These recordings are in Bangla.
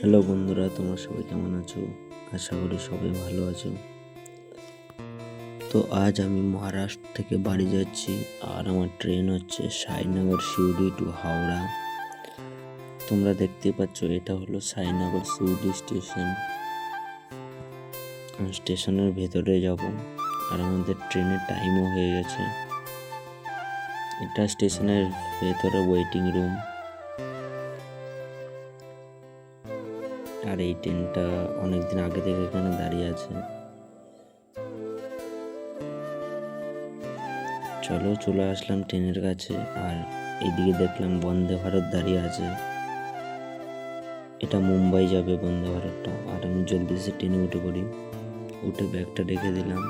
হ্যালো বন্ধুরা, তোমরা সবাই কেমন আছো? আশা করি সবাই ভালো আছো। তো আজ আমি মহারাষ্ট্র থেকে বাড়ি যাচ্ছি, আর আমার ট্রেন হচ্ছে সাইনগর শিউড়ি টু হাওড়া। তোমরা দেখতেই পাচ্ছ, এটা হলো সাইনগর শিউড়ি স্টেশন। স্টেশনের ভেতরে যাব, আর আমাদের ট্রেনের টাইমও হয়ে গেছে। এটা স্টেশনের ভেতরে ওয়েটিং রুম। আর এই ট্রেনটা অনেকদিন আগে থেকে এখানে দাঁড়িয়ে আছে। চলে আসলাম ট্রেনের কাছে, আর এইদিকে দেখলাম বন্দে ভারত দাঁড়িয়ে আছে। এটা মুম্বাই যাবে বন্দে ভারতটা। আর আমি জলদি সে ট্রেনে উঠে পড়ি, উঠে ব্যাগটা রেখে দিলাম।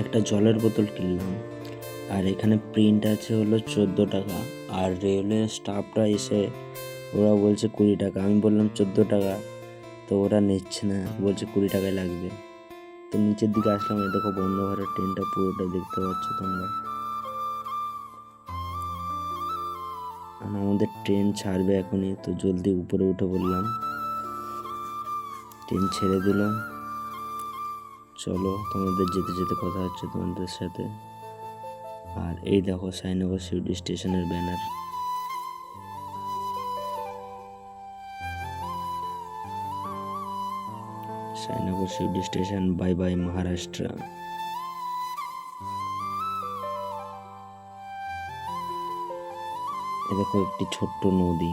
একটা জলের বোতল কিনলাম, আর এখানে প্রিন্ট আছে হলো 14 টাকা। আর রেলওয়ে স্টাফরা এসে ওরা বলছে 20 টাকা। আমি বললাম 14 টাকা, তো ওরা নিচ্ছে না, বলছে 20 টাকায় লাগবে। তো নিচের দিকে আসলাম, এই দেখো বন্দে ভারত ট্রেনটা পুরোটা দেখতে পাচ্ছ তোমরা। আমাদের ট্রেন ছাড়বে এখনই, তো জলদি উপরে উঠে পড়লাম। ট্রেন ছেড়ে দিল। চলো, তোমাদের যেতে যেতে কথা হচ্ছে তোমাদের সাথে। আর এই দেখো সাইনগর শিউড়ি স্টেশনের banner. Sainagar Shirdi station, bye bye Maharashtra. এ দেখো একটি ছোট্ট নদী,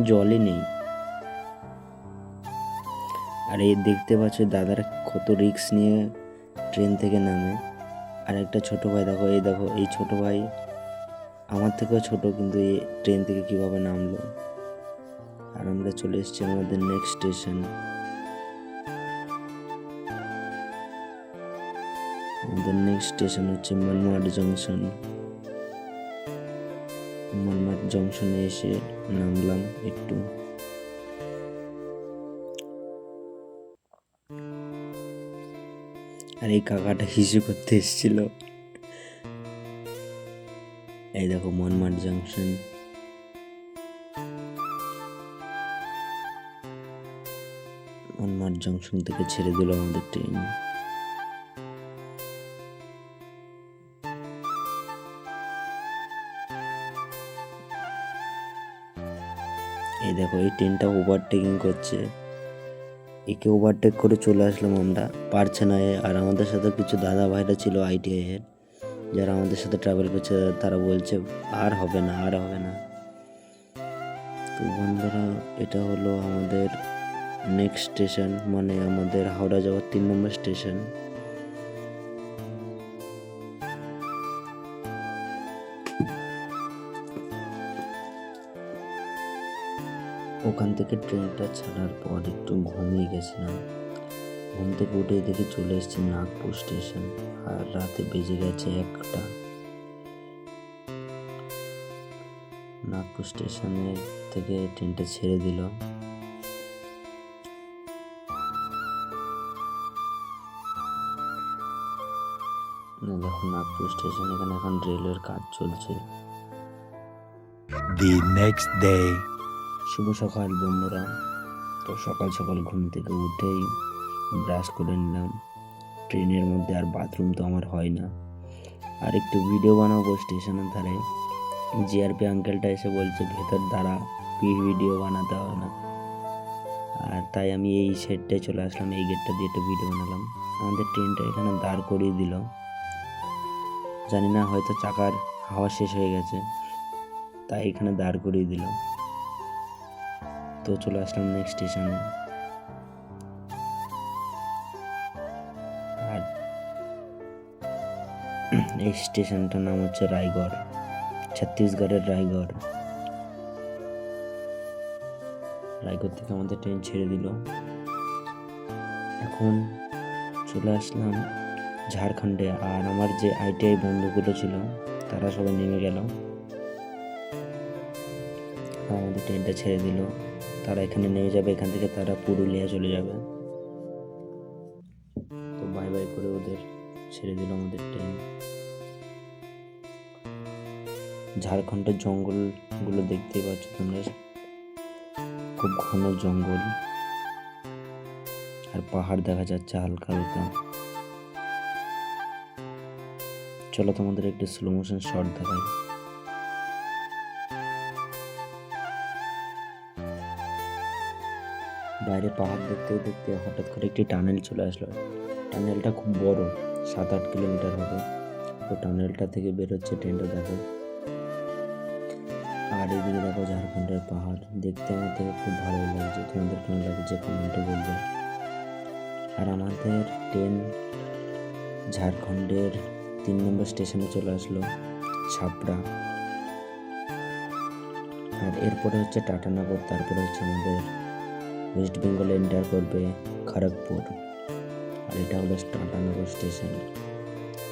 জলই নেই। আর এই দেখতে পাচ্ছ দাদারা কত রিস্ক নিয়ে ট্রেন থেকে নামে। আর একটা ছোট ভাই দেখো, এই দেখো এই ছোট ভাই আমার থেকেও ছোট, কিন্তু এই ট্রেন থেকে কিভাবে নামলো। আর আমরা চলে এসেছি আমাদের নেক্সট স্টেশন। আমাদের নেক্সট স্টেশন হচ্ছে মনমাড জংশন। মনমাড জংশনে এসে নামলাম একটু। আর এই কাকাটা হিসু করতে এসেছিল। এই দেখো মনমাড জংশন। মনমাড জংশন থেকে ছেড়ে দিল আমাদের ট্রেন। এই দেখো এই ট্রেনটা ওভারটেকিং করছে, একে ওভারটেক করে চলে আসলাম আমরা, পারছে না এ। আর আমাদের সাথে কিছু দাদা ভাইরা ছিল ITI এর, যারা আমাদের সাথে ট্রাভেল করছে, তারা বলছে আর হবে না, আর হবে না। তো বন্ধুরা, এটা হলো আমাদের নেক্সট স্টেশন, মানে আমাদের হাওড়া যাওয়ার 3 নম্বর স্টেশন। ওখান থেকে ট্রেনটা ছাড়ার পর একটু ঘুমিয়ে গেছিলাম। ঘুম থেকে উঠে দেখে চলে এসেছি নাগপুর স্টেশন। আর রাতে বেজে গেছে 1টা। নাগপুর স্টেশনে থেকে ট্রেনটা ছেড়ে দিল। দেখো নাগপুর স্টেশন, এখানে এখন রেলের কাজ চলছে। The next day. শুভ সকাল বন্ধুরা। তো সকাল সকাল ঘুম থেকে উঠেই ব্রাশ করে নিলাম। ট্রেনের মধ্যে আর বাথরুম তো আমার হয় না। আর একটু ভিডিও বানাবো স্টেশনের ধারে। GRP আঙ্কেলটা এসে বলছে ভেতর দাঁড়া, ভিডিও বানাতে হবে না। আর তাই আমি এই সাইডটায় চলে আসলাম, এই গেটটা দিয়ে একটা ভিডিও বানালাম। আমাদের ট্রেনটা এখানে দাঁড় করিয়ে দিল। জানি না, হয়তো চাকার হাওয়া শেষ হয়ে গেছে, তাই এখানে দাঁড় করিয়ে দিল। তো চলে আসলাম নেক্সট স্টেশনে। আর এই স্টেশনটার নাম হচ্ছে রায়গড়, ছত্তিশগড়ের রায়গড়। রায়গড় থেকে আমাদের ট্রেন ছেড়ে দিল। এখন চলে আসলাম ঝাড়খণ্ডে। আর আমার যে ITI বন্ধুগুলো ছিল, তারা সবাই নেমে গেল। আমাদের ট্রেনটা ছেড়ে দিল। তারা এখানে নেমে যাবে, এখান থেকে তারা পুরুলিয়া চলে যাবে। তো বাই বাই করে ওদের ছেড়ে দিল আমাদের ট্রেন। ঝাড়খণ্ডের জঙ্গলগুলো দেখতেই পাচ্ছ তোমরা, খুব ঘন জঙ্গল আর পাহাড় দেখা যাচ্ছে হালকা হালকা। চলো তোমাদের একটু স্লো মোশন শট দেখাই। বাইরে পাহাড় দেখতে দেখতে হঠাৎ করে একটি টানেল চলে আসলো। টানেলটা খুব বড়, 7-8 কিলোমিটার হবে। তো টানেলটা থেকে বেরোচ্ছে ট্রেনটা, দেখো। আর এদিকে দেখো ঝাড়খণ্ডের পাহাড়, দেখতে আমার থেকে খুব ভালো লাগছে। তোমাদের কেমন লাগছে কমেন্টে বলবে। আর আমাদের ট্রেন ঝাড়খণ্ডের 3 নম্বর স্টেশনে চলে আসলো, ছাপড়া। আর এরপরে হচ্ছে টাটানগর, তারপরে হচ্ছে আমাদের ওয়েস্ট বেঙ্গলে এন্টার করবে খড়গপুর। আর এটা হলো টাটানগর স্টেশন।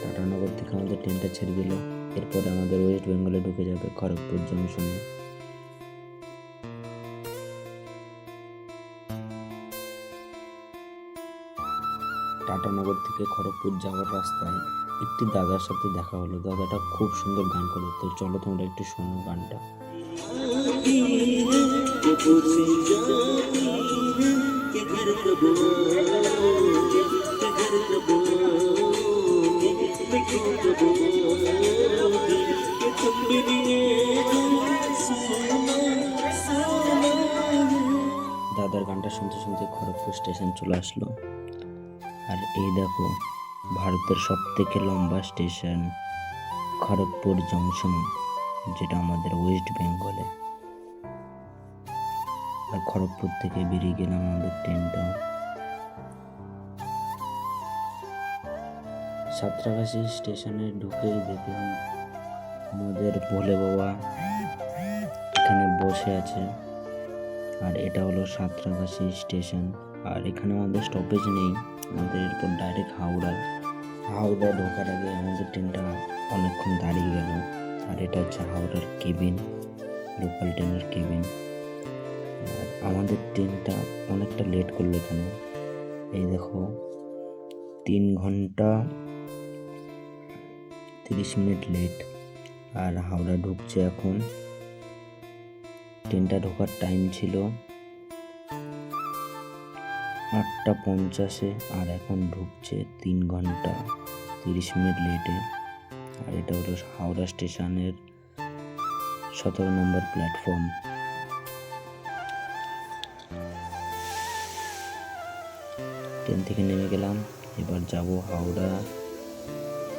টাটানগর থেকে আমাদের ট্রেনটা ছেড়ে দিল, এরপরে আমাদের ওয়েস্ট বেঙ্গলে ঢুকে যাবে খড়গপুর জংশনে। টাটানগর থেকে খড়গপুর যাওয়ার রাস্তায় একটি দাদার সাথে দেখা হলো। দাদাটা খুব সুন্দর গান করে। তো চলো তোমরা একটু শোনো গানটা। দাদার গানটা শুনতে শুনতে খড়গপুর স্টেশন চলে আসলো। আর এই দেখো ভারতের সব থেকে লম্বা স্টেশন খড়গপুর জংশন, যেটা আমাদের ওয়েস্ট বেঙ্গলে। আর খড়গপুর থেকে বেরিয়ে গেলাম আমাদের ট্রেনটা। সাঁতরাগাছি স্টেশনে ঢুকে দেখলাম আমাদের ভোলে বাবা এখানে বসে আছে। আর এটা হলো সাঁতরাগাছি স্টেশন। আর এখানে আমাদের স্টপেজ নেই, আমাদের এরপর ডাইরেক্ট হাওড়া ঢোকার আগে আমাদের ট্রেনটা অনেকক্ষণ দাঁড়িয়ে গেল। আর এটা হচ্ছে হাওড়ার কেবিন, লোকাল ট্রেনের কেবিন। আর আমাদের ট্রেনটা অনেকটা লেট করলো এখানে, এই দেখো 3 ঘন্টা 30 মিনিট লেট। আর হাওড়া ঢুকছে এখন। ট্রেনটা ঢোকার টাইম ছিল 8:50, আর এখন ঢুকছে 3 ঘন্টা 30 মিনিট লেটে। আর এটা হলো হাওড়া স্টেশনের 17 নম্বর প্ল্যাটফর্ম। ট্রেন থেকে নেমে গেলাম, এবার যাব হাওড়া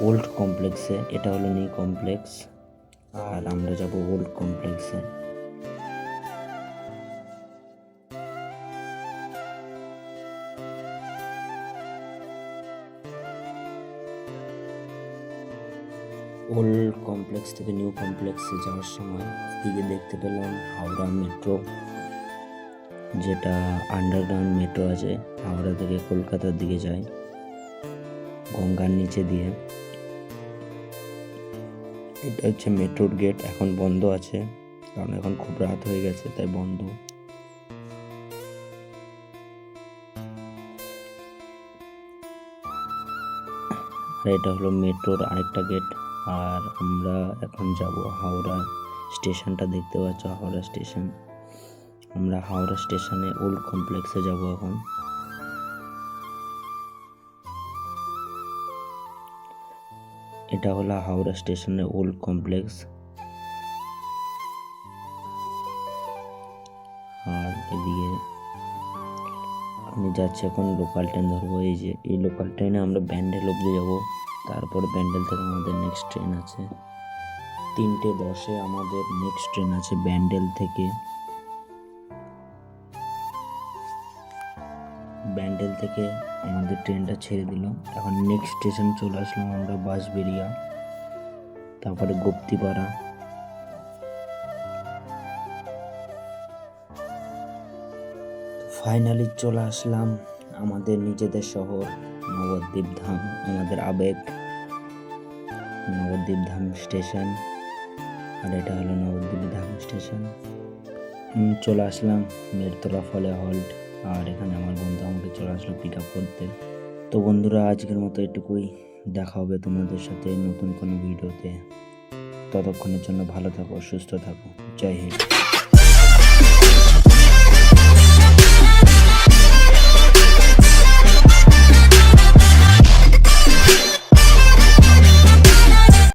ওল্ড কমপ্লেক্সে। এটা হলো নিউ কমপ্লেক্স, আর আমরা যাব ওল্ড কমপ্লেক্সে। ওল্ড কমপ্লেক্স থেকে নিউ কমপ্লেক্সে যাওয়ার সময় দিকে দেখতে পেলাম হাওড়া মেট্রো, যেটা আন্ডারগ্রাউন্ড মেট্রো আছে, হাওড়া থেকে কলকাতার দিকে যায় গঙ্গার নিচে দিয়ে। এটা হচ্ছে মেট্রোর গেট, এখন বন্ধ আছে কারণ এখন খুব রাত হয়ে গেছে, তাই বন্ধ। আর এটা হলো মেট্রোর আরেকটা গেট। আর আমরা এখন যাব হাওড়া স্টেশনটা, দেখতে পাচ্ছ হাওড়া স্টেশন। আমরা হাওড়া স্টেশনে ওল্ড কমপ্লেক্সে যাব এখন। এটা হলো হাওড়া স্টেশনের ওল্ড কমপ্লেক্স। আর এদিকে আমি যাচ্ছি এখন লোকাল ট্রেন ধরবো। এই যে এই লোকাল ট্রেনে আমরা ব্যান্ডেল অব্দি যাবো, তারপর ব্যান্ডেল থেকে আমাদের নেক্সট ট্রেন আছে 3:10 আমাদের নেক্সট ট্রেন আছে ব্যান্ডেল থেকে। ব্যান্ডেল থেকে আমাদের ট্রেনটা ছেড়ে দিল। এখন নেক্সট স্টেশন চলে আসলাম আমরা বাঁশবেড়িয়া, তারপরে গুপ্তিপাড়া। ফাইনালি চলে আসলাম আমাদের নিজেদের শহর নবদ্বীপ ধাম, আমাদের আবেগ নবদ্বীপ ধাম স্টেশন। আর এটা হলো নবদ্বীপ ধাম স্টেশন। চলে আসলাম মেরতলা ফলে হল্ট, আর এখানে আমার বন্ধু আমাকে চলে আসলো পিক আপ করতে। তো বন্ধুরা, আজকের মতো এটুকুই। দেখা হবে তোমাদের সাথে নতুন কোনো ভিডিওতে। ততক্ষণের জন্য ভালো থাকো, সুস্থ থাকো। জয় হিন্দ।